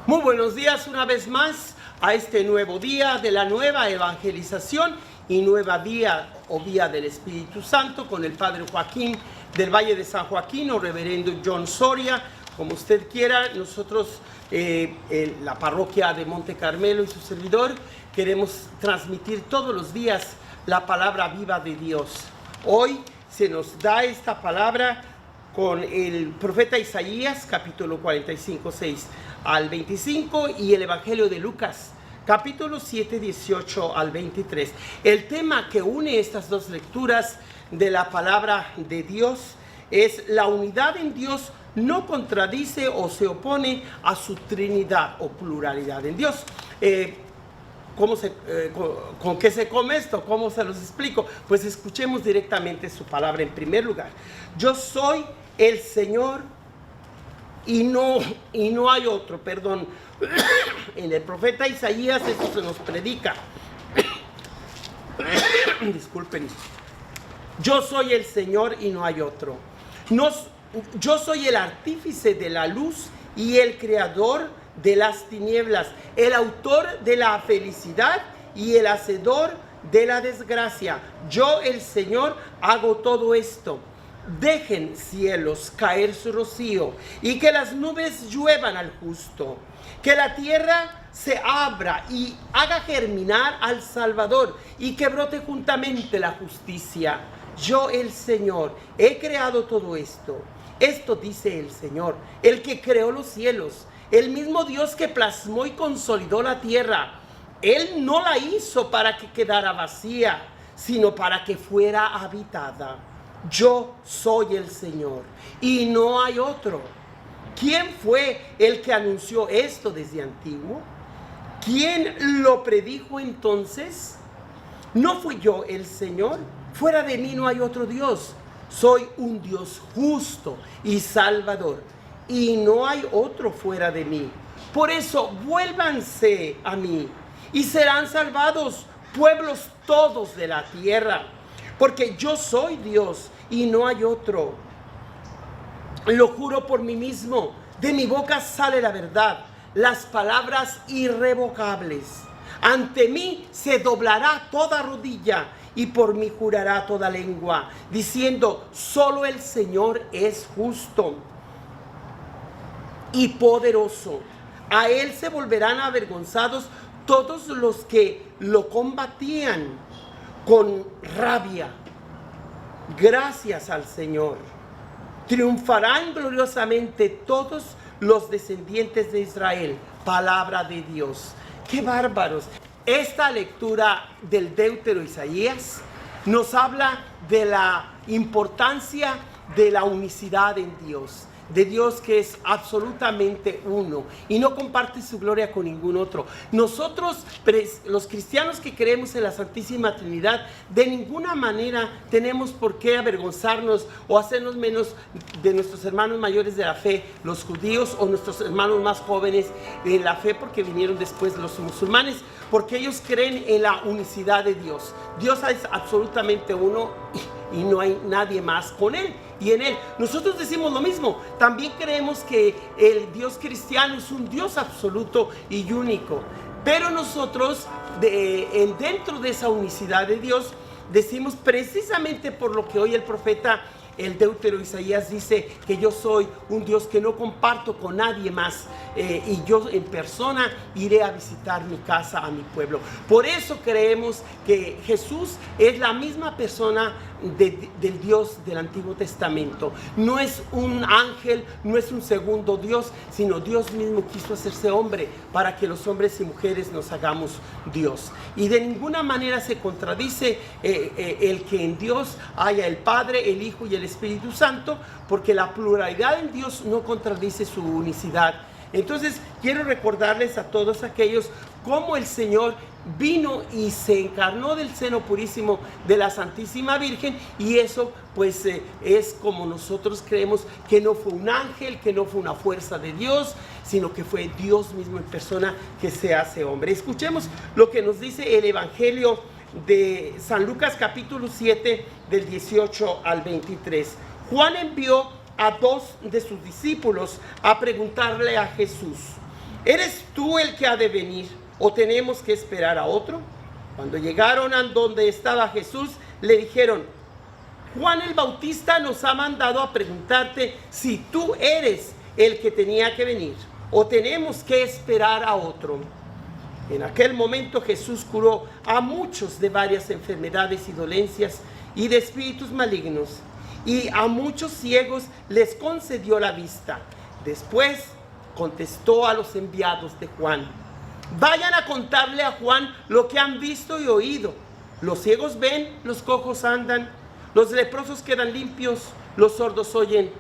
Muy buenos días una vez más a este nuevo día de la nueva evangelización y nueva día o vía del Espíritu Santo con el Padre Joaquín del Valle de San Joaquín o Reverendo John Soria, como usted quiera. Nosotros, la parroquia de Monte Carmelo y su servidor, queremos transmitir todos los días la palabra viva de Dios. Hoy se nos da esta palabra con el profeta Isaías, capítulo 45, 6 al 25, y el Evangelio de Lucas, capítulo 7, 18 al 23. El tema que une estas dos lecturas de la palabra de Dios es: la unidad en Dios no contradice o se opone a su Trinidad o pluralidad en Dios. ¿Con qué se come esto? ¿Cómo se los explico? Pues escuchemos directamente su palabra. En primer lugar, yo soy el Señor y no hay otro, perdón. En el profeta Isaías esto se nos predica. Disculpen. Yo soy el Señor y no hay otro. Yo soy el artífice de la luz y el creador de las tinieblas, el autor de la felicidad y el hacedor de la desgracia. Yo, el Señor, hago todo esto. Dejen, cielos, caer su rocío y que las nubes lluevan al justo. Que la tierra se abra y haga germinar al Salvador y que brote juntamente la justicia. Yo, el Señor, he creado todo esto. Esto dice el Señor, el que creó los cielos, el mismo Dios que plasmó y consolidó la tierra. Él no la hizo para que quedara vacía, sino para que fuera habitada. Yo soy el Señor y no hay otro. ¿Quién fue el que anunció esto desde antiguo? ¿Quién lo predijo entonces? ¿No fui yo el Señor? Fuera de mí no hay otro Dios. Soy un Dios justo y salvador, y no hay otro fuera de mí. Por eso vuélvanse a mí y serán salvados pueblos todos de la tierra, porque yo soy Dios y no hay otro. Lo juro por mí mismo, de mi boca sale la verdad, las palabras irrevocables. Ante mí se doblará toda rodilla y por mí jurará toda lengua, diciendo: solo el Señor es justo y poderoso. A él se volverán avergonzados todos los que lo combatían con rabia. Gracias al Señor. Triunfarán gloriosamente todos los descendientes de Israel. Palabra de Dios. ¡Qué bárbaros! Esta lectura del Deutero Isaías nos habla de la importancia de la unicidad en Dios, de Dios que es absolutamente uno y no comparte su gloria con ningún otro. Nosotros, los cristianos que creemos en la Santísima Trinidad, de ninguna manera tenemos por qué avergonzarnos o hacernos menos de nuestros hermanos mayores de la fe, los judíos, o nuestros hermanos más jóvenes en la fe, porque vinieron después los musulmanes, porque ellos creen en la unicidad de Dios. Dios es absolutamente uno y no hay nadie más con él y en él. Nosotros decimos lo mismo. También creemos que el Dios cristiano es un Dios absoluto y único, pero nosotros dentro de esa unicidad de Dios decimos, precisamente por lo que hoy el profeta, el Deutero Isaías, dice que yo soy un Dios que no comparto con nadie más, y yo en persona iré a visitar mi casa, a mi pueblo. Por eso creemos que Jesús es la misma persona del Dios del Antiguo Testamento. No es un ángel, no es un segundo Dios, sino Dios mismo quiso hacerse hombre para que los hombres y mujeres nos hagamos Dios. Y de ninguna manera se contradice el que en Dios haya el Padre, el Hijo y el Espíritu Santo, porque la pluralidad en Dios no contradice su unicidad. Entonces quiero recordarles a todos aquellos cómo el Señor vino y se encarnó del seno purísimo de la Santísima Virgen, y eso pues es como nosotros creemos, que no fue un ángel, que no fue una fuerza de Dios, sino que fue Dios mismo en persona que se hace hombre. Escuchemos lo que nos dice el Evangelio de San Lucas, capítulo 7, del 18 al 23. Juan envió a 2 de sus discípulos a preguntarle a Jesús: ¿eres tú el que ha de venir o tenemos que esperar a otro? Cuando llegaron a donde estaba Jesús, le dijeron: Juan el Bautista nos ha mandado a preguntarte si tú eres el que tenía que venir o tenemos que esperar a otro. En aquel momento Jesús curó a muchos de varias enfermedades y dolencias y de espíritus malignos, y a muchos ciegos les concedió la vista. Después contestó a los enviados de Juan: vayan a contarle a Juan lo que han visto y oído. Los ciegos ven, los cojos andan, los leprosos quedan limpios, los sordos oyen,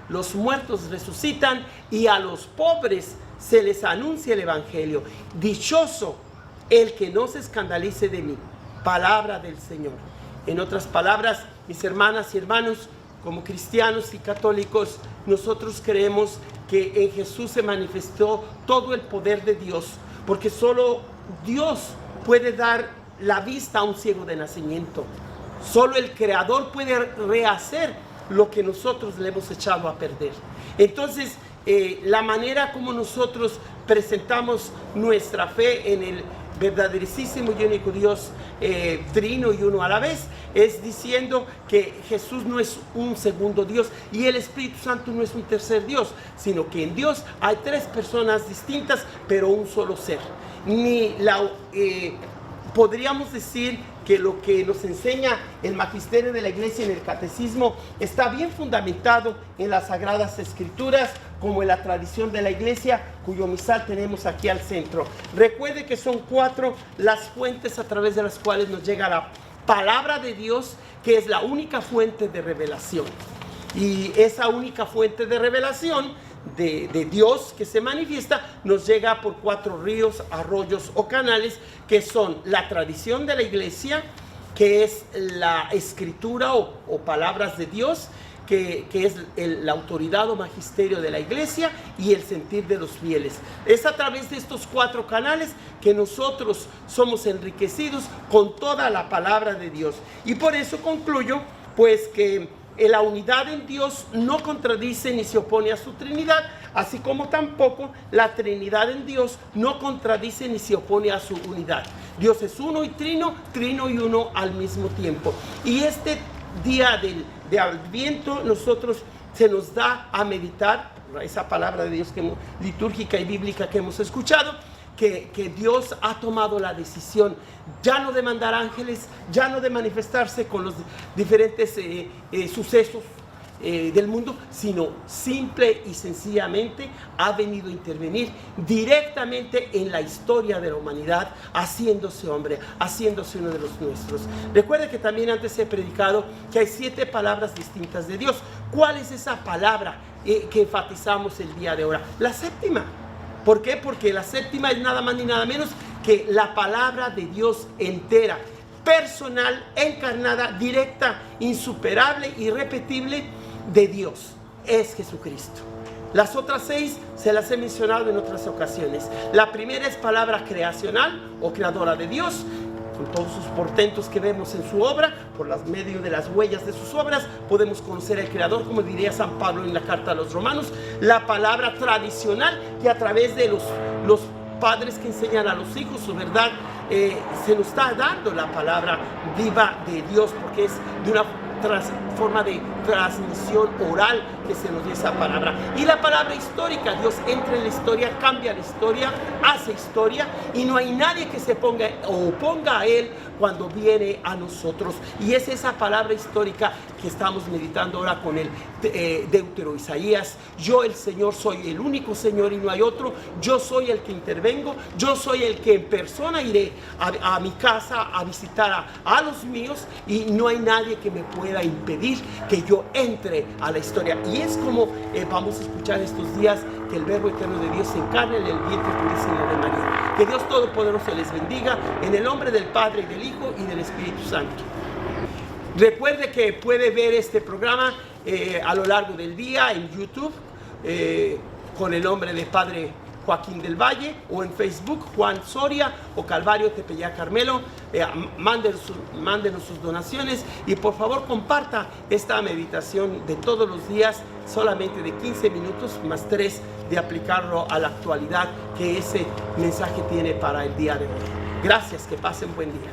los muertos resucitan y a los pobres se les anuncia el evangelio. Dichoso el que no se escandalice de mí. Palabra del Señor. En otras palabras, mis hermanas y hermanos, como cristianos y católicos, nosotros creemos que en Jesús se manifestó todo el poder de Dios, porque solo Dios puede dar la vista a un ciego de nacimiento. Solo el Creador puede rehacer lo que nosotros le hemos echado a perder. Entonces, la manera como nosotros presentamos nuestra fe en el verdaderísimo y único Dios, trino y uno a la vez, es diciendo que Jesús no es un segundo Dios y el Espíritu Santo no es un tercer Dios, sino que en Dios hay tres personas distintas, pero un solo ser. Podríamos decir que lo que nos enseña el magisterio de la Iglesia en el catecismo está bien fundamentado en las Sagradas Escrituras, como en la tradición de la Iglesia, cuyo misal tenemos aquí al centro. Recuerde que son 4 las fuentes a través de las cuales nos llega la palabra de Dios, que es la única fuente de revelación. Y esa única fuente de revelación de Dios que se manifiesta nos llega por 4 ríos, arroyos o canales, que son la tradición de la Iglesia, que es la escritura o palabras de Dios, que es la autoridad o magisterio de la Iglesia, y el sentir de los fieles. Es a través de estos 4 canales que nosotros somos enriquecidos con toda la palabra de Dios. Y por eso concluyo pues que la unidad en Dios no contradice ni se opone a su Trinidad, así como tampoco la Trinidad en Dios no contradice ni se opone a su unidad. Dios es uno y trino, trino y uno al mismo tiempo. Y este día de Adviento nosotros se nos da a meditar esa palabra de Dios litúrgica y bíblica que hemos escuchado, que Dios ha tomado la decisión ya no de mandar ángeles, ya no de manifestarse con los diferentes sucesos del mundo, sino simple y sencillamente ha venido a intervenir directamente en la historia de la humanidad, haciéndose hombre, haciéndose uno de los nuestros. Recuerde que también antes he predicado que hay 7 palabras distintas de Dios. ¿Cuál es esa palabra que enfatizamos el día de hoy? La séptima. ¿Por qué? Porque la séptima es nada más ni nada menos que la palabra de Dios entera, personal, encarnada, directa, insuperable, irrepetible de Dios. Es Jesucristo. Las otras 6 se las he mencionado en otras ocasiones. La primera es palabra creacional o creadora de Dios, con todos sus portentos que vemos en su obra. Por medio de las huellas de sus obras podemos conocer al Creador, como diría San Pablo en la carta a los Romanos. La palabra tradicional, que a través de los padres que enseñan a los hijos su verdad, se nos está dando la palabra viva de Dios, porque es de una forma de transmisión oral que se nos dio esa palabra. Y la palabra histórica, Dios entra en la historia, cambia la historia, hace historia, y no hay nadie que se oponga a Él cuando viene a nosotros. Y es esa palabra histórica que estamos meditando ahora con el Deutero Isaías. Yo, el Señor, soy el único Señor y no hay otro. Yo soy el que intervengo, yo soy el que en persona iré a mi casa a visitar a los míos, y no hay nadie que me pueda impedir que yo entre a la historia. Y es como vamos a escuchar estos días, que el Verbo eterno de Dios se encarna en el vientre purísimo de María. Que Dios Todopoderoso les bendiga, en el nombre del Padre, y del Hijo, y del Espíritu Santo. Recuerde que puede ver este programa a lo largo del día en YouTube, con el nombre de Padre Joaquín del Valle, o en Facebook Juan Soria o Calvario Tepeyac Carmelo. Mándenos sus donaciones y por favor comparta esta meditación de todos los días, solamente de 15 minutos más 3 de aplicarlo a la actualidad que ese mensaje tiene para el día de hoy. Gracias, que pasen buen día.